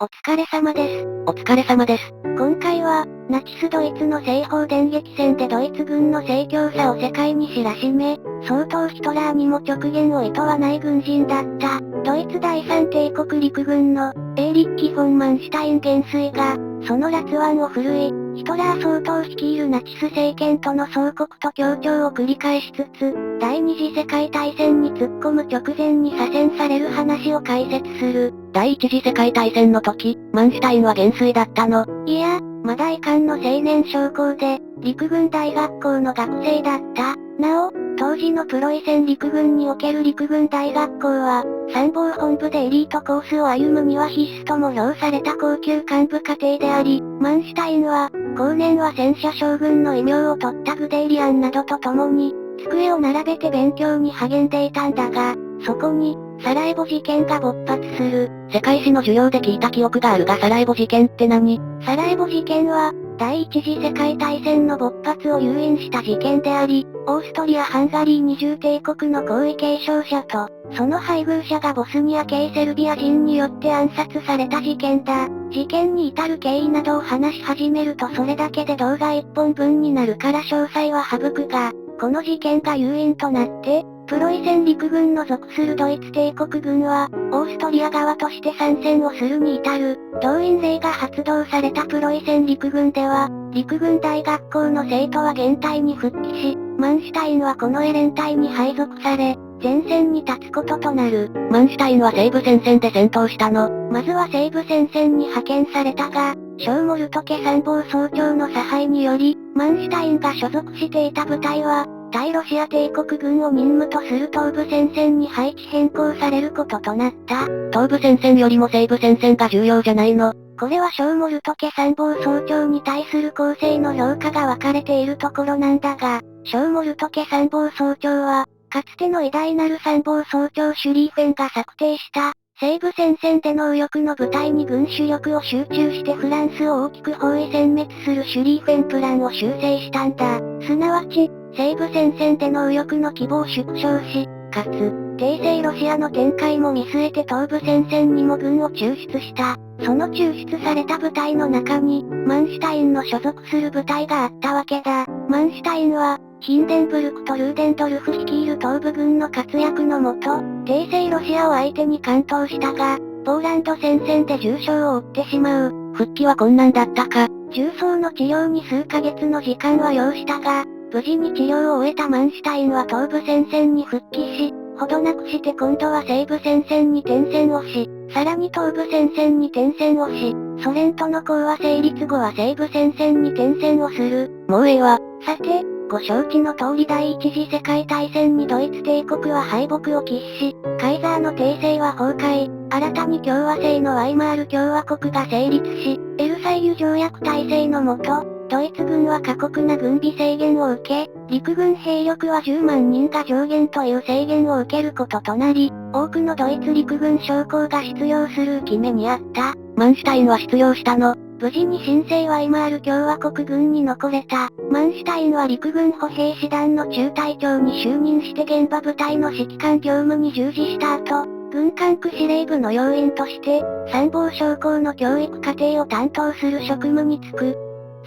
お疲れ様です。お疲れ様です。今回は、ナチスドイツの西方電撃戦でドイツ軍の盛況さを世界に知らしめ、相当ヒトラーにも直言を厭わない軍人だった、ドイツ第三帝国陸軍の、エーリッキ・フォン・マンシュタイン元帥が、その辣腕を振るい、ヒトラー総統率いるナチス政権との総国と協調を繰り返しつつ、第二次世界大戦に突っ込む直前に左遷される話を解説する。第一次世界大戦の時、マンシュタインは元帥だったの？いや、まだ遺憾の青年将校で、陸軍大学校の学生だった。なお、当時のプロイセン陸軍における陸軍大学校は、参謀本部でエリートコースを歩むには必須とも評された高級幹部課程であり、マンシュタインは、後年は戦車将軍の異名を取ったグデイリアンなどと共に、机を並べて勉強に励んでいたんだが、そこに、サラエボ事件が勃発する。世界史の授業で聞いた記憶があるがサラエボ事件って何？サラエボ事件は、第一次世界大戦の勃発を誘引した事件であり、オーストリア・ハンガリー二重帝国の皇位継承者と、その配偶者がボスニア系セルビア人によって暗殺された事件だ。事件に至る経緯などを話し始めるとそれだけで動画一本分になるから詳細は省くが、この事件が誘因となって、プロイセン陸軍の属するドイツ帝国軍は、オーストリア側として参戦をするに至る、動員令が発動されたプロイセン陸軍では、陸軍大学校の生徒は現隊に復帰し、マンシュタインはこのエレン隊に配属され、前線に立つこととなる。マンシュタインは西部戦線で戦闘したの？まずは西部戦線に派遣されたが、ショーモルト家参謀総長の差配により、マンシュタインが所属していた部隊は、対ロシア帝国軍を任務とする東部戦線に配置変更されることとなった。東部戦線よりも西部戦線が重要じゃないの？これはショーモルト家参謀総長に対する構成の評価が分かれているところなんだが、ショーモルト家参謀総長は、かつての偉大なる参謀総長シュリーフェンが策定した、西部戦線での右翼の部隊に軍主力を集中してフランスを大きく包囲殲滅するシュリーフェンプランを修正したんだ。すなわち、西部戦線での右翼の規模を縮小し、かつ、帝政ロシアの展開も見据えて東部戦線にも軍を抽出した。その抽出された部隊の中に、マンシュタインの所属する部隊があったわけだ。マンシュタインは、ヒンデンブルクとルーデンドルフ率いる東部軍の活躍のもと、帝政ロシアを相手に関東したが、ポーランド戦線で重傷を負ってしまう。復帰は困難だったか？重装の治療に数ヶ月の時間は要したが、無事に治療を終えたマンシュタインは東部戦線に復帰し、ほどなくして今度は西部戦線に転戦をし、さらに東部戦線に転戦をし、ソ連との講和成立後は西部戦線に転戦をする。もうええわ。さて、ご承知の通り第一次世界大戦にドイツ帝国は敗北を喫し、カイザーの帝政は崩壊、新たに共和制のワイマール共和国が成立し、エルサイユ条約体制のもと、ドイツ軍は過酷な軍備制限を受け、陸軍兵力は10万人が上限という制限を受けることとなり、多くのドイツ陸軍将校が失業する憂目にあった。マンシュタインは失業したの？無事に新生ワイマール共和国軍に残れた。マンシュタインは陸軍歩兵師団の中隊長に就任して現場部隊の指揮官業務に従事した後、軍管区司令部の要員として、参謀将校の教育課程を担当する職務に就く。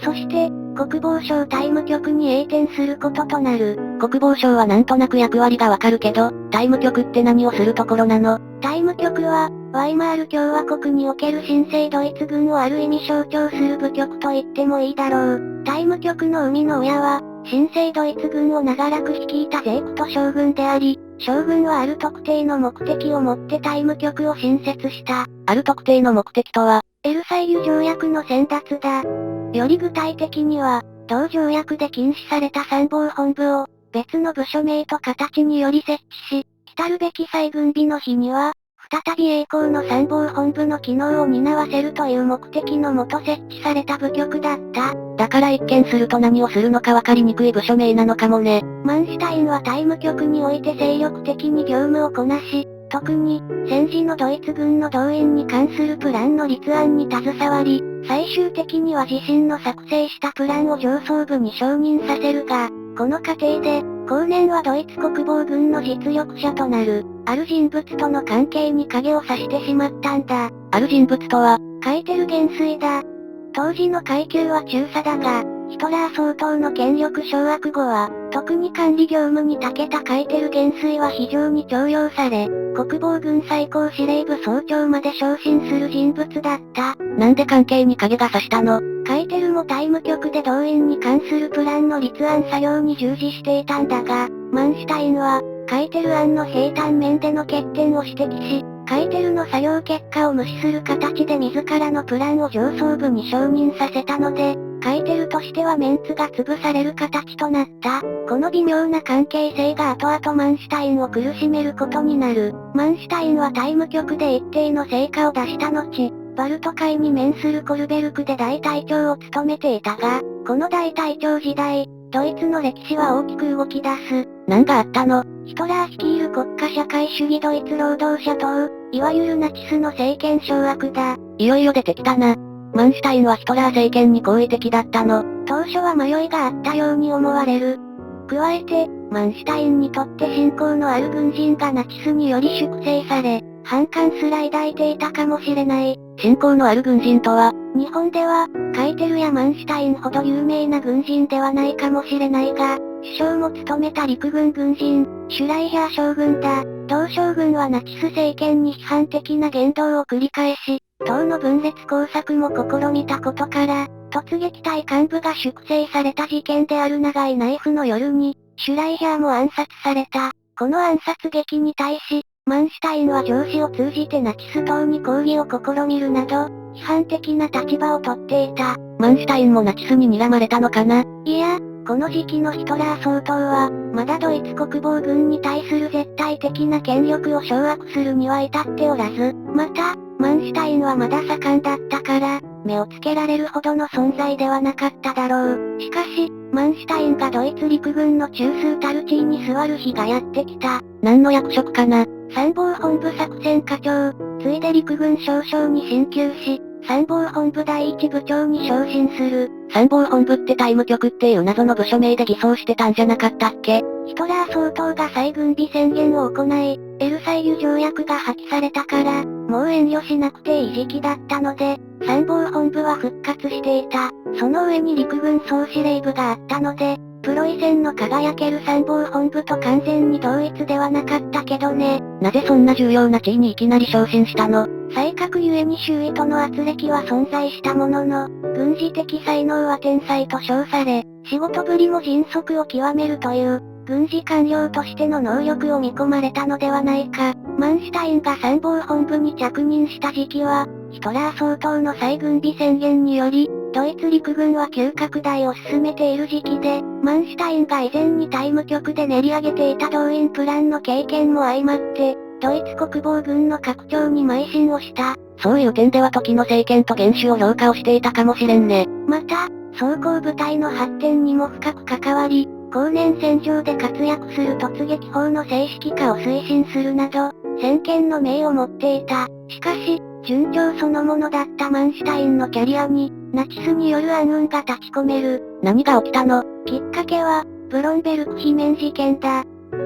そして、国防省タイム局に栄転することとなる。国防省はなんとなく役割がわかるけど、タイム局って何をするところなの？タイム局は、ワイマール共和国における新生ドイツ軍をある意味象徴する部局と言ってもいいだろう。タイム局の生みの親は、新生ドイツ軍を長らく率いたゼイクト将軍であり、将軍はある特定の目的を持ってタイム局を新設した。ある特定の目的とは？エルサイユ条約の先達だ。より具体的には、同条約で禁止された参謀本部を、別の部署名と形により設置し、来るべき再軍備の日には、再び栄光の参謀本部の機能を担わせるという目的のもと設置された部局だった。だから一見すると何をするのかわかりにくい部署名なのかもね。マンシュタインはタイム局において精力的に業務をこなし、特に、戦時のドイツ軍の動員に関するプランの立案に携わり、最終的には自身の作成したプランを上層部に承認させるが、この過程で、後年はドイツ国防軍の実力者となる、ある人物との関係に影を差してしまったんだ。ある人物とは、書いてる元帥だ。当時の階級は中佐だが、ヒトラー総統の権力掌握後は、特に管理業務に長けた書いてる元帥は非常に重用され、国防軍最高司令部総長まで昇進する人物だった。なんで関係に影が差したの？書いてるもタイム局で動員に関するプランの立案作業に従事していたんだが、マンシュタインは、書いてる案の平坦面での欠点を指摘し、書いてるの作業結果を無視する形で自らのプランを上層部に承認させたので、書いてるとしてはメンツが潰される形となった。この微妙な関係性が後々マンシュタインを苦しめることになる。マンシュタインはタイム局で一定の成果を出した後、バルト海に面するコルベルクで大隊長を務めていたが、この大隊長時代、ドイツの歴史は大きく動き出す。なんがあったの？ヒトラー率いる国家社会主義ドイツ労働者党、いわゆるナチスの政権掌握だ。いよいよ出てきたな。マンシュタインはヒトラー政権に好意的だったの？当初は迷いがあったように思われる。加えて、マンシュタインにとって信仰のある軍人がナチスにより粛清され、反感すら抱いていたかもしれない。信仰のある軍人とは、日本では、カイテルやマンシュタインほど有名な軍人ではないかもしれないが、首相も務めた陸軍軍人、シュライヒャー将軍だ。同将軍はナチス政権に批判的な言動を繰り返し、党の分裂工作も試みたことから、突撃隊幹部が粛清された事件である長いナイフの夜に、シュライヒャーも暗殺された。この暗殺劇に対し、マンシュタインは上司を通じてナチス党に抗議を試みるなど、批判的な立場をとっていた。マンシュタインもナチスに睨まれたのかな？いや、この時期のヒトラー総統は、まだドイツ国防軍に対する絶対的な権力を掌握するには至っておらず、また、マンシュタインはまだ盛んだったから、目をつけられるほどの存在ではなかっただろう。しかし、マンシュタインがドイツ陸軍の中枢たる地位に座る日がやってきた。何の役職かな？参謀本部作戦課長、ついで陸軍少将に進級し、参謀本部第一部長に昇進する。参謀本部ってタイム局っていう謎の部署名で偽装してたんじゃなかったっけ？ヒトラー総統が再軍備宣言を行い、エルサイユ条約が破棄されたから、もう遠慮しなくていい時期だったので、参謀本部は復活していた。その上に陸軍総司令部があったので、プロイセンの輝ける参謀本部と完全に同一ではなかったけどね。なぜそんな重要な地位にいきなり昇進したの？才覚ゆえに周囲との圧力は存在したものの、軍事的才能は天才と称され、仕事ぶりも迅速を極めるという、軍事官僚としての能力を見込まれたのではないか。マンシュタインが参謀本部に着任した時期は、ヒトラー総統の再軍備宣言により、ドイツ陸軍は急拡大を進めている時期で、マンシュタインが以前にタイム局で練り上げていた動員プランの経験も相まって、ドイツ国防軍の拡張に邁進をした。そういう点では時の政権と元首を評価をしていたかもしれんね。また、装甲部隊の発展にも深く関わり、後年戦場で活躍する突撃砲の正式化を推進するなど、先見の明を持っていた。しかし、順調そのものだったマンシュタインのキャリアに、ナチスによる暗雲が立ち込める。何が起きたの？きっかけは、ブロンベルク罷免事件だ。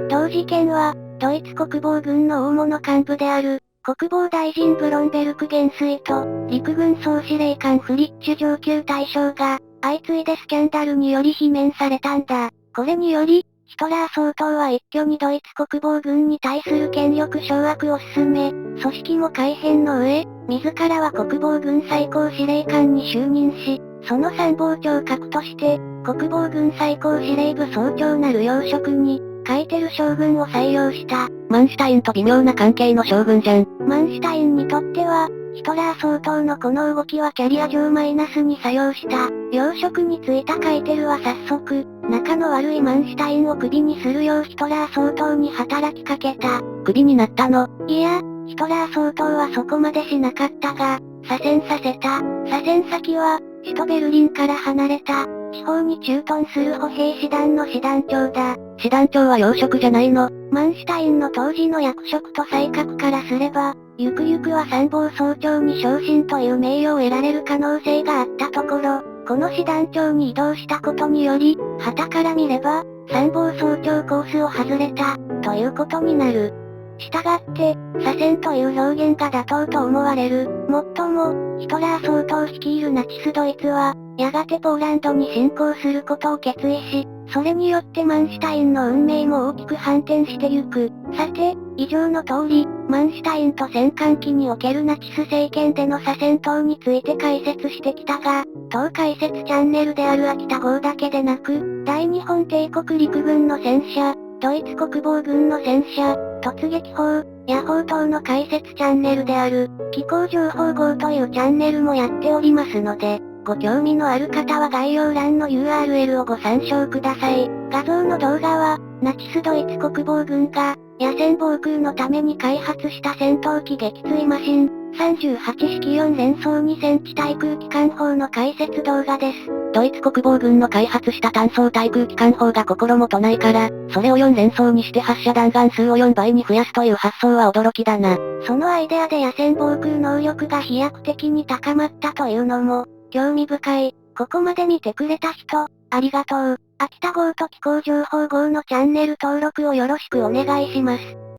同事件は、ドイツ国防軍の大物幹部である、国防大臣ブロンベルク元帥と、陸軍総司令官フリッチュ上級大将が、相次いでスキャンダルにより罷免されたんだ。これにより、ヒトラー総統は一挙にドイツ国防軍に対する権力掌握を進め、組織も改変の上、自らは国防軍最高司令官に就任し、その参謀長格として、国防軍最高司令部総長なる要職に、カイテル将軍を採用した。マンシュタインと微妙な関係の将軍じゃん。マンシュタインにとっては、ヒトラー総統のこの動きはキャリア上マイナスに作用した。要職に就いたカイテルは早速、仲の悪いマンシュタインをクビにするようヒトラー総統に働きかけた。クビになったの？いや、ヒトラー総統はそこまでしなかったが、左遷させた。左遷先は、首都ベルリンから離れた、地方に駐屯する歩兵師団の師団長だ。師団長は要職じゃないの？マンシュタインの当時の役職と才覚からすれば、ゆくゆくは参謀総長に昇進という名誉を得られる可能性があったところ、この師団長に移動したことにより、旗から見れば、参謀総長コースを外れた、ということになる。したがって、左遷という表現が妥当と思われる。もっとも、ヒトラー総統率いるナチスドイツは、やがてポーランドに侵攻することを決意し、それによってマンシュタインの運命も大きく反転してゆく。さて、以上の通り、マンシュタインと戦艦機におけるナチス政権での左遷等について解説してきたが、当解説チャンネルである秋田号だけでなく、大日本帝国陸軍の戦車、ドイツ国防軍の戦車、突撃砲、野砲等の解説チャンネルである、気候情報号というチャンネルもやっておりますので、ご興味のある方は概要欄の URL をご参照ください。画像の動画は、ナチスドイツ国防軍が、野戦防空のために開発した戦闘機撃墜マシン、38式4連装2センチ対空機関砲の解説動画です。ドイツ国防軍の開発した単装対空機関砲が心もとないから、それを4連装にして発射弾丸数を4倍に増やすという発想は驚きだな。そのアイデアで野戦防空能力が飛躍的に高まったというのも、興味深い。ここまで見てくれた人、ありがとう。秋田号と気候情報号のチャンネル登録をよろしくお願いします。